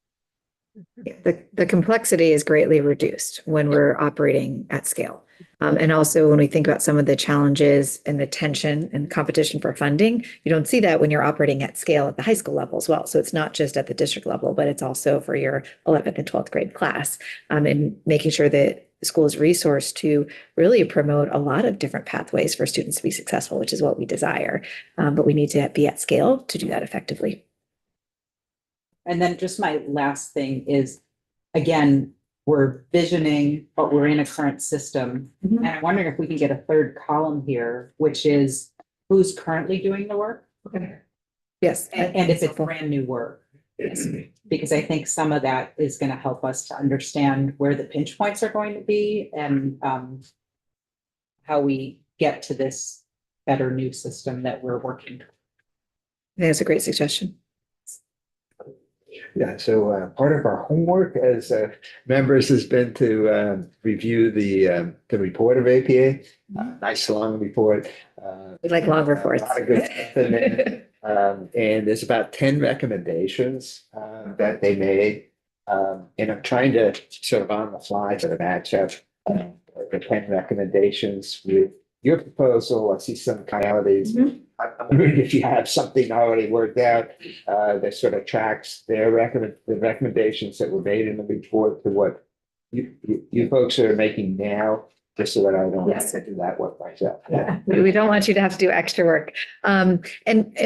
The complexity is greatly reduced when we're operating at scale. And also when we think about some of the challenges and the tension and competition for funding, you don't see that when you're operating at scale at the high school level as well. So it's not just at the district level, but it's also for your 11th and 12th grade class, and making sure that the school is resourced to really promote a lot of different pathways for students to be successful, which is what we desire. But we need to be at scale to do that effectively. And then just my last thing is, again, we're visioning, but we're in a current system. And I'm wondering if we can get a third column here, which is who's currently doing the work? Yes. And if it's brand new work. Yes. Because I think some of that is going to help us to understand where the pinch points are going to be and how we get to this better new system that we're working. I think that's a great suggestion. Yeah, so part of our homework as members has been to review the report of APA. Nice long report. We like long reports. A lot of good stuff in there. And there's about 10 recommendations that they made. And I'm trying to sort of on the fly sort of match up the 10 recommendations with your proposal. I see some commonalities. I'm wondering if you have something already worked out that sort of tracks the recommendations that were made in the report to what you folks are making now, just so that I don't have to do that work myself. Yeah. We don't want you to have to do extra work. And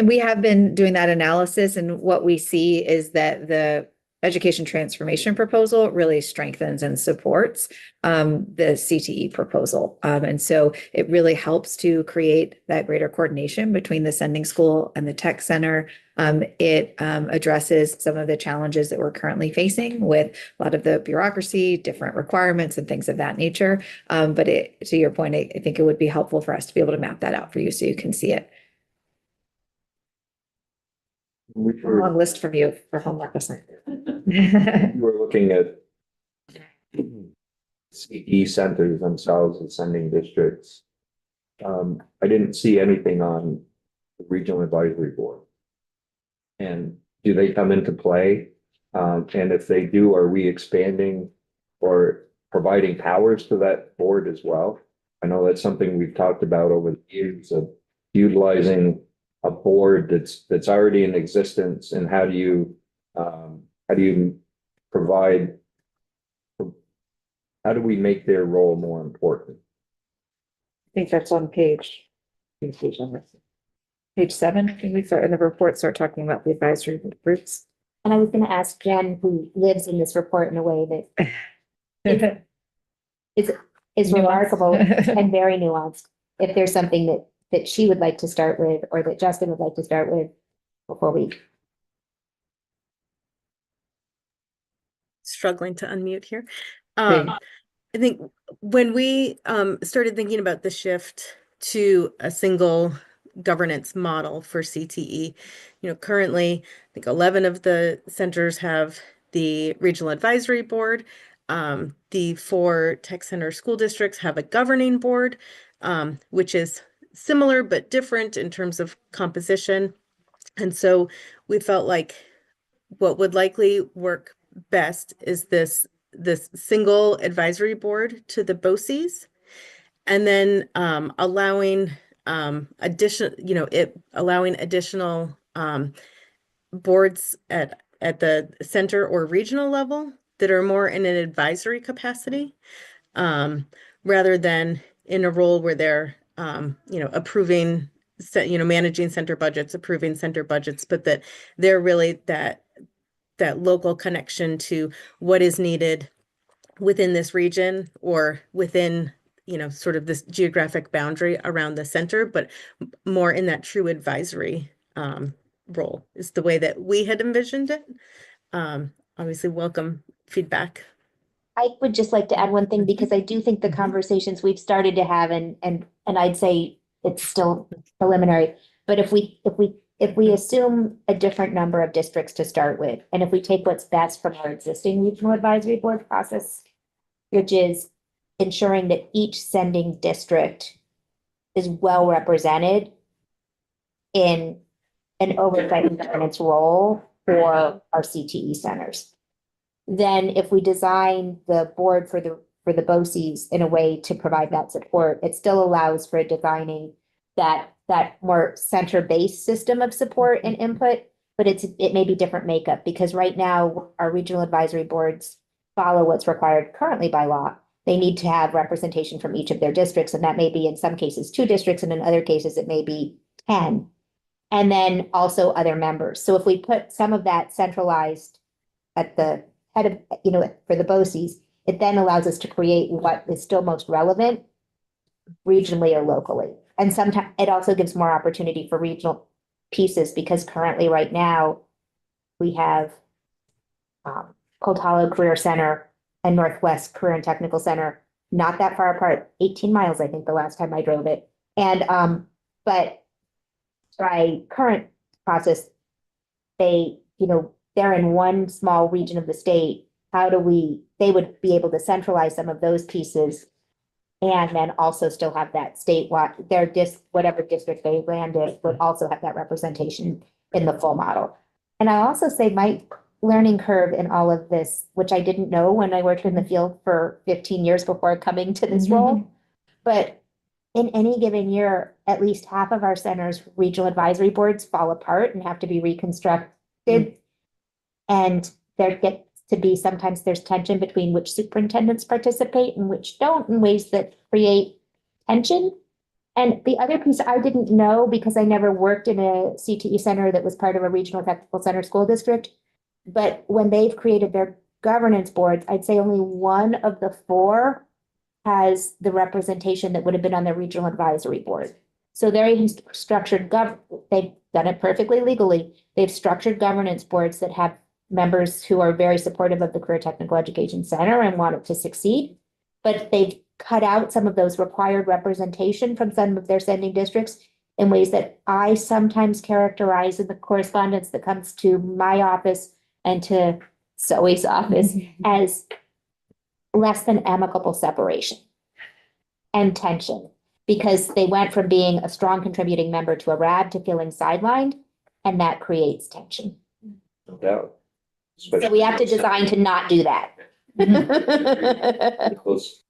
we have been doing that analysis, and what we see is that the education transformation proposal really strengthens and supports the CTE proposal. And so it really helps to create that greater coordination between the sending school and the tech center. It addresses some of the challenges that we're currently facing with a lot of the bureaucracy, different requirements and things of that nature. But to your point, I think it would be helpful for us to be able to map that out for you so you can see it. A long list from you for homework assignment. We're looking at CE centers themselves and sending districts. I didn't see anything on the regional advisory board. And do they come into play? And if they do, are we expanding or providing powers to that board as well? I know that's something we've talked about over the years of utilizing a board that's already in existence, and how do you provide, how do we make their role more important? I think that's on page 7. I think we start in the report, start talking about the advisory groups. And I was going to ask Jen, who lives in this report in a way that is remarkable and very nuanced, if there's something that she would like to start with, or that Justin would like to start with before we. Struggling to unmute here. I think when we started thinking about the shift to a single governance model for CTE, currently I think 11 of the centers have the regional advisory board. The 4 tech center school districts have a governing board, which is similar but different in terms of composition. And so we felt like what would likely work best is this single advisory board to the BOCES, and then allowing additional boards at the center or regional level that are more in an advisory capacity, rather than in a role where they're approving, managing center budgets, approving center budgets, but that they're really that local connection to what is needed within this region or within, sort of this geographic boundary around the center, but more in that true advisory role is the way that we had envisioned it. Obviously, welcome feedback. I would just like to add one thing, because I do think the conversations we've started to have, and I'd say it's still preliminary, but if we if we assume a different number of districts to start with, and if we take what's best from our existing regional advisory board process, which is ensuring that each sending district is well represented in an oversight and governance role for our CTE centers. Then if we design the board for the BOCES in a way to provide that support, it still allows for designing that more center-based system of support and input, but it may be different makeup, because right now our regional advisory boards follow what's required currently by law. They need to have representation from each of their districts, and that may be in some cases 2 districts, and in other cases it may be 10. And then also other members. So if we put some of that centralized at the head of, for the BOCES, it then allows us to create what is still most relevant regionally or locally. And sometimes it also gives more opportunity for regional pieces, because currently right now we have Cold Hollow Career Center and Northwest Career and Technical Center, not that far apart, 18 miles, I think, the last time I drove it. And, but by current process, they're in one small region of the state. They would be able to centralize some of those pieces and then also still have that statewide, whatever district they landed would also have that representation in the full model. And I also say my learning curve in all of this, which I didn't know when I worked in the field for 15 years before coming to this role, but in any given year, at least half of our centers' regional advisory boards fall apart and have to be reconstructed. And there gets to be, sometimes there's tension between which superintendents participate and which don't, in ways that create tension. And the other piece I didn't know, because I never worked in a CTE center that was part of a regional technical center school district, but when they've created their governance boards, I'd say only one of the 4 has the representation that would have been on the regional advisory board. So they're structured, they've done it perfectly legally. They've structured governance boards that have members who are very supportive of the Career Technical Education Center and want it to succeed. But they've cut out some of those required representation from some of their sending districts in ways that I sometimes characterize in the correspondence that comes to my office and to Zoe's office as less than amicable separation and tension, because they went from being a strong contributing member to a RAD to feeling sidelined, and that creates tension. No doubt. So we have to design to not do that. Close.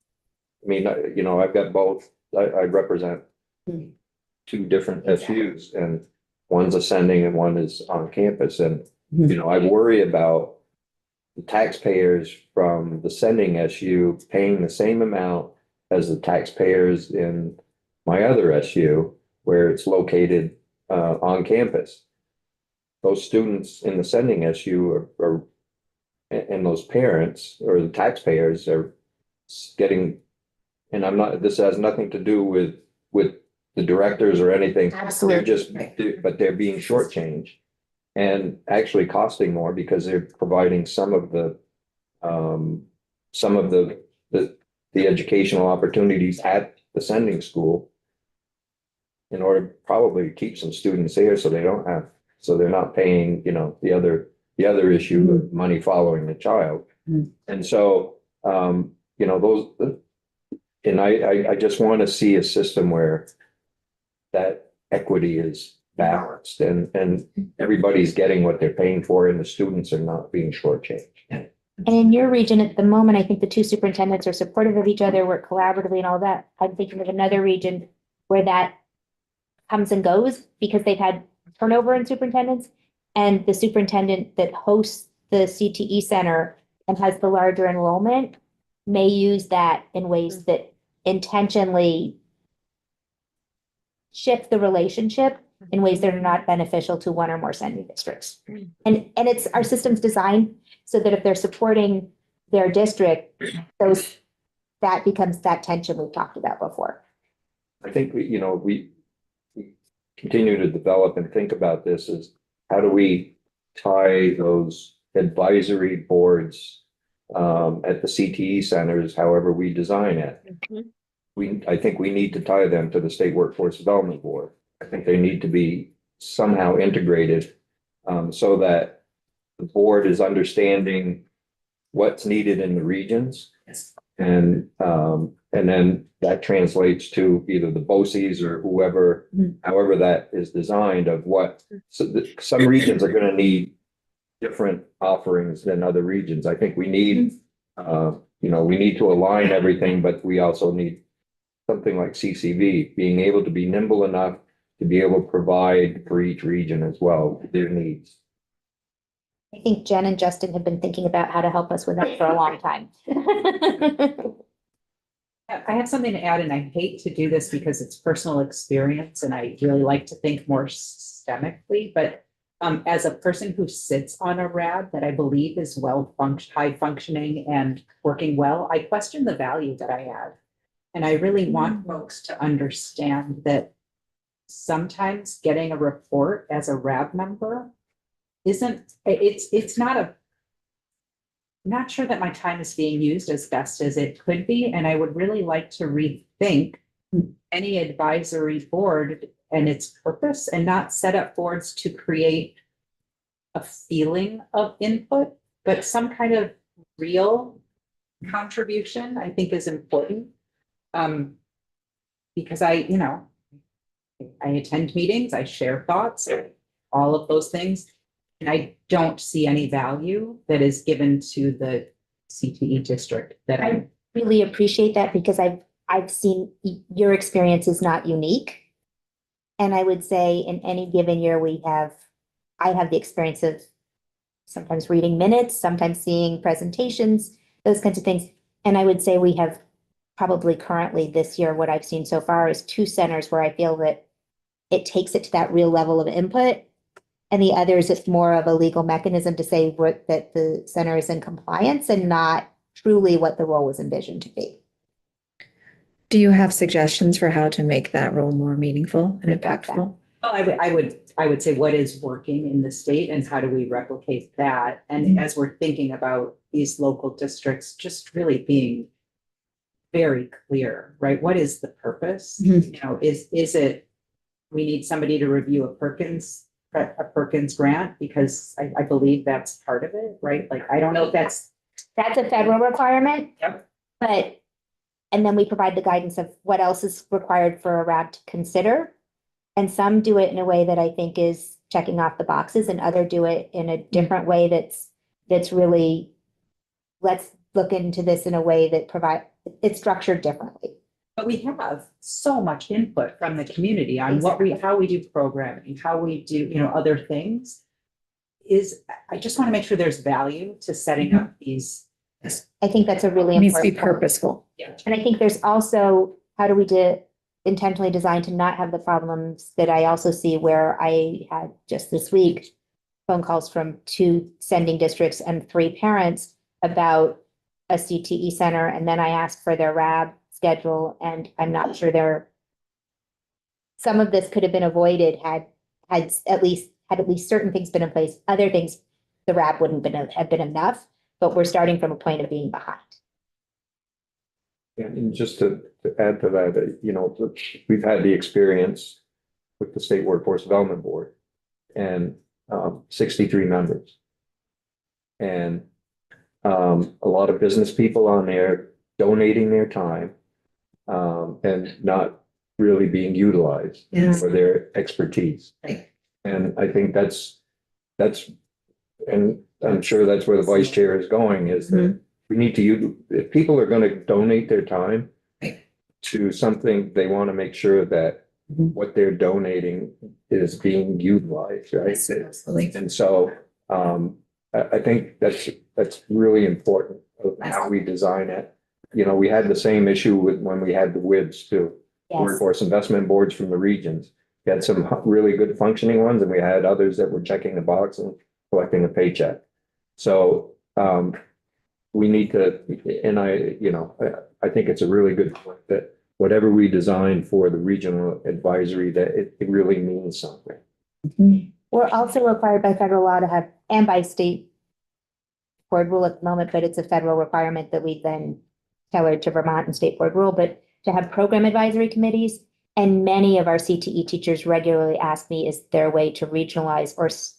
I mean, I've got both. I represent 2 different SUs, and one's ascending and one is on campus. And, I worry about the taxpayers from the sending SU paying the same amount as the taxpayers in my other SU, where it's located on campus. Those students in the sending SU are and those parents or the taxpayers are getting, and this has nothing to do with the directors or anything. Absolutely. But they're being shortchanged and actually costing more, because they're providing some of the educational opportunities at the sending school in order to probably keep some students there, so they're not paying, the other issue of money following the child. And so, those, and I just want to see a system where that equity is balanced and everybody's getting what they're paying for, and the students are not being shortchanged. And in your region at the moment, I think the 2 superintendents are supportive of each other, work collaboratively and all that. I'm thinking of another region where that comes and goes because they've had turnover in superintendents, and the superintendent that hosts the CTE center and has the larger enrollment may use that in ways that intentionally shift the relationship in ways that are not beneficial to one or more sending districts. And it's our system's designed so that if they're supporting their district, that becomes that tension we've talked about before. I think we continue to develop and think about this as how do we tie those advisory boards at the CTE centers, however we design it. I think we need to tie them to the State Workforce Development Board. I think they need to be somehow integrated, so that the board is understanding what's needed in the regions. Yes. And then that translates to either the BOCES or whoever, however that is designed of what, so that some regions are gonna need different offerings than other regions. I think we need, we need to align everything, but we also need something like CCV, being able to be nimble enough to be able to provide for each region as well, their needs. I think Jen and Justin have been thinking about how to help us with that for a long time. I have something to add, and I hate to do this because it's personal experience and I really like to think more systemically, but as a person who sits on a RAD that I believe is high functioning and working well, I question the value that I add. And I really want folks to understand that sometimes getting a report as a RAD member it's not I'm not sure that my time is being used as best as it could be, and I would really like to rethink any advisory board and its purpose and not set up boards to create a feeling of input, but some kind of real contribution, I think, is important. Because I attend meetings, I share thoughts, all of those things. And I don't see any value that is given to the CTE district that I really appreciate that because I've seen your experience is not unique. And I would say in any given year I have the experience of sometimes reading minutes, sometimes seeing presentations, those kinds of things. And I would say we have probably currently this year, what I've seen so far is 2 centers where I feel that it takes it to that real level of input. And the others, it's more of a legal mechanism to say that the center is in compliance and not truly what the role was envisioned to be. Do you have suggestions for how to make that role more meaningful and impactful? Well, I would say what is working in the state and how do we replicate that? And as we're thinking about these local districts, just really being very clear, right? What is the purpose? Is it, we need somebody to review a Perkins grant because I believe that's part of it, right? Like, I don't know if that's a federal requirement. Yep. And then we provide the guidance of what else is required for a RAD to consider. And some do it in a way that I think is checking off the boxes and other do it in a different way that's really, let's look into this in a way that it's structured differently. But we have so much input from the community on how we do programming, how we do, other things. I just want to make sure there's value to setting up these. I think that's a really It needs to be important point. purposeful. Yeah. And I think there's also, how do we intentionally design to not have the problems that I also see where I had just this week, phone calls from 2 sending districts and 3 parents about a CTE center. And then I asked for their RAB schedule and I'm not sure some of this could have been avoided had at least certain things been in place. Other things, the RAB wouldn't have been enough, but we're starting from a point of being behind. And just to add to that, we've had the experience with the State Workforce Development Board and 63 members. And a lot of business people on there donating their time and not really being utilized for their expertise. Right. And I think that's, and I'm sure that's where the vice chair is going, is that we need to if people are going to donate their time to something, they want to make sure that what they're donating is being utilized, right? Absolutely. And so I think that's really important of how we design it. We had the same issue when we had the WIBs too. Yes. Workforce investment boards from the regions. We had some really good functioning ones and we had others that were checking the box and collecting a paycheck. So we need to, and I think it's a really good point that whatever we design for the regional advisory, that it really means something. We're also required by federal law to have, and by state board rule at the moment, but it's a federal requirement that we then tailored to Vermont and state board rule, but to have program advisory committees. And many of our CTE teachers regularly ask me, is there a way to regionalize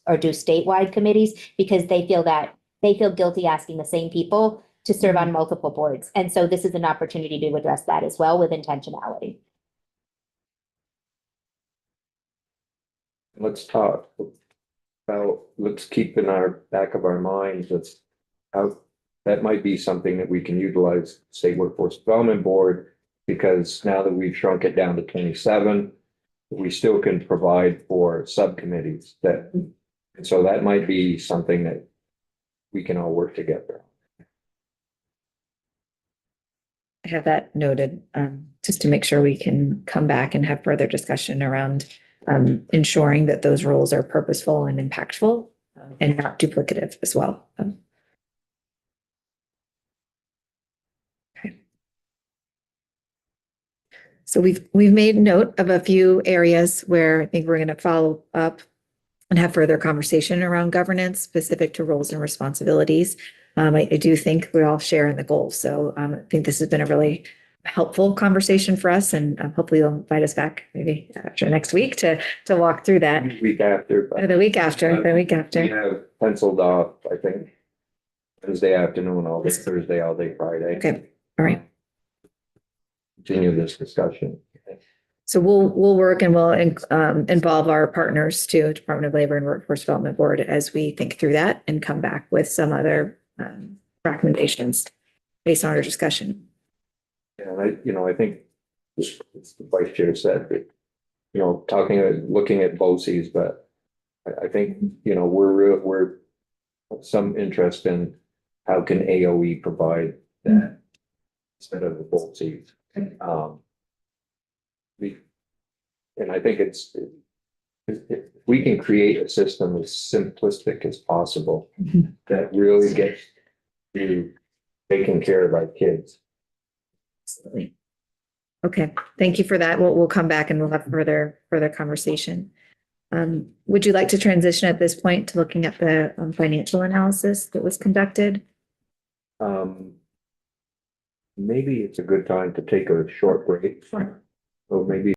or do statewide committees? Because they feel guilty asking the same people to serve on multiple boards. And so this is an opportunity to address that as well with intentionality. Let's talk about, let's keep in our back of our minds, that's how, that might be something that we can utilize, State Workforce Development Board, because now that we've shrunk it down to 27, we still can provide for subcommittees that, and so that might be something that we can all work together. I have that noted, just to make sure we can come back and have further discussion around ensuring that those roles are purposeful and impactful and not duplicative as well. Okay. So we've made note of a few areas where I think we're going to follow up and have further conversation around governance specific to roles and responsibilities. I do think we all share in the goals. So I think this has been a really helpful conversation for us, and hopefully you'll invite us back maybe after next week to walk through that. Week after. Or the week after, the week We after. have penciled off, I think, Wednesday afternoon, all day Thursday, all day Friday. Okay, all right. Continue this discussion. So we'll work and we'll involve our partners too, Department of Labor and Workforce Development Board, as we think through that and come back with some other recommendations based on our discussion. And I think as the vice chair said, that, looking at BOCES, but I think, we're some interest in how can AOE provide that instead of the BOCES. And I think if we can create a system as simplistic as possible that really gets to taking care of our kids. Absolutely. Okay, thank you for that. We'll come back and we'll have further conversation. Would you like to transition at this point to looking at the financial analysis that was conducted? Maybe it's a good time to take a short break. Or maybe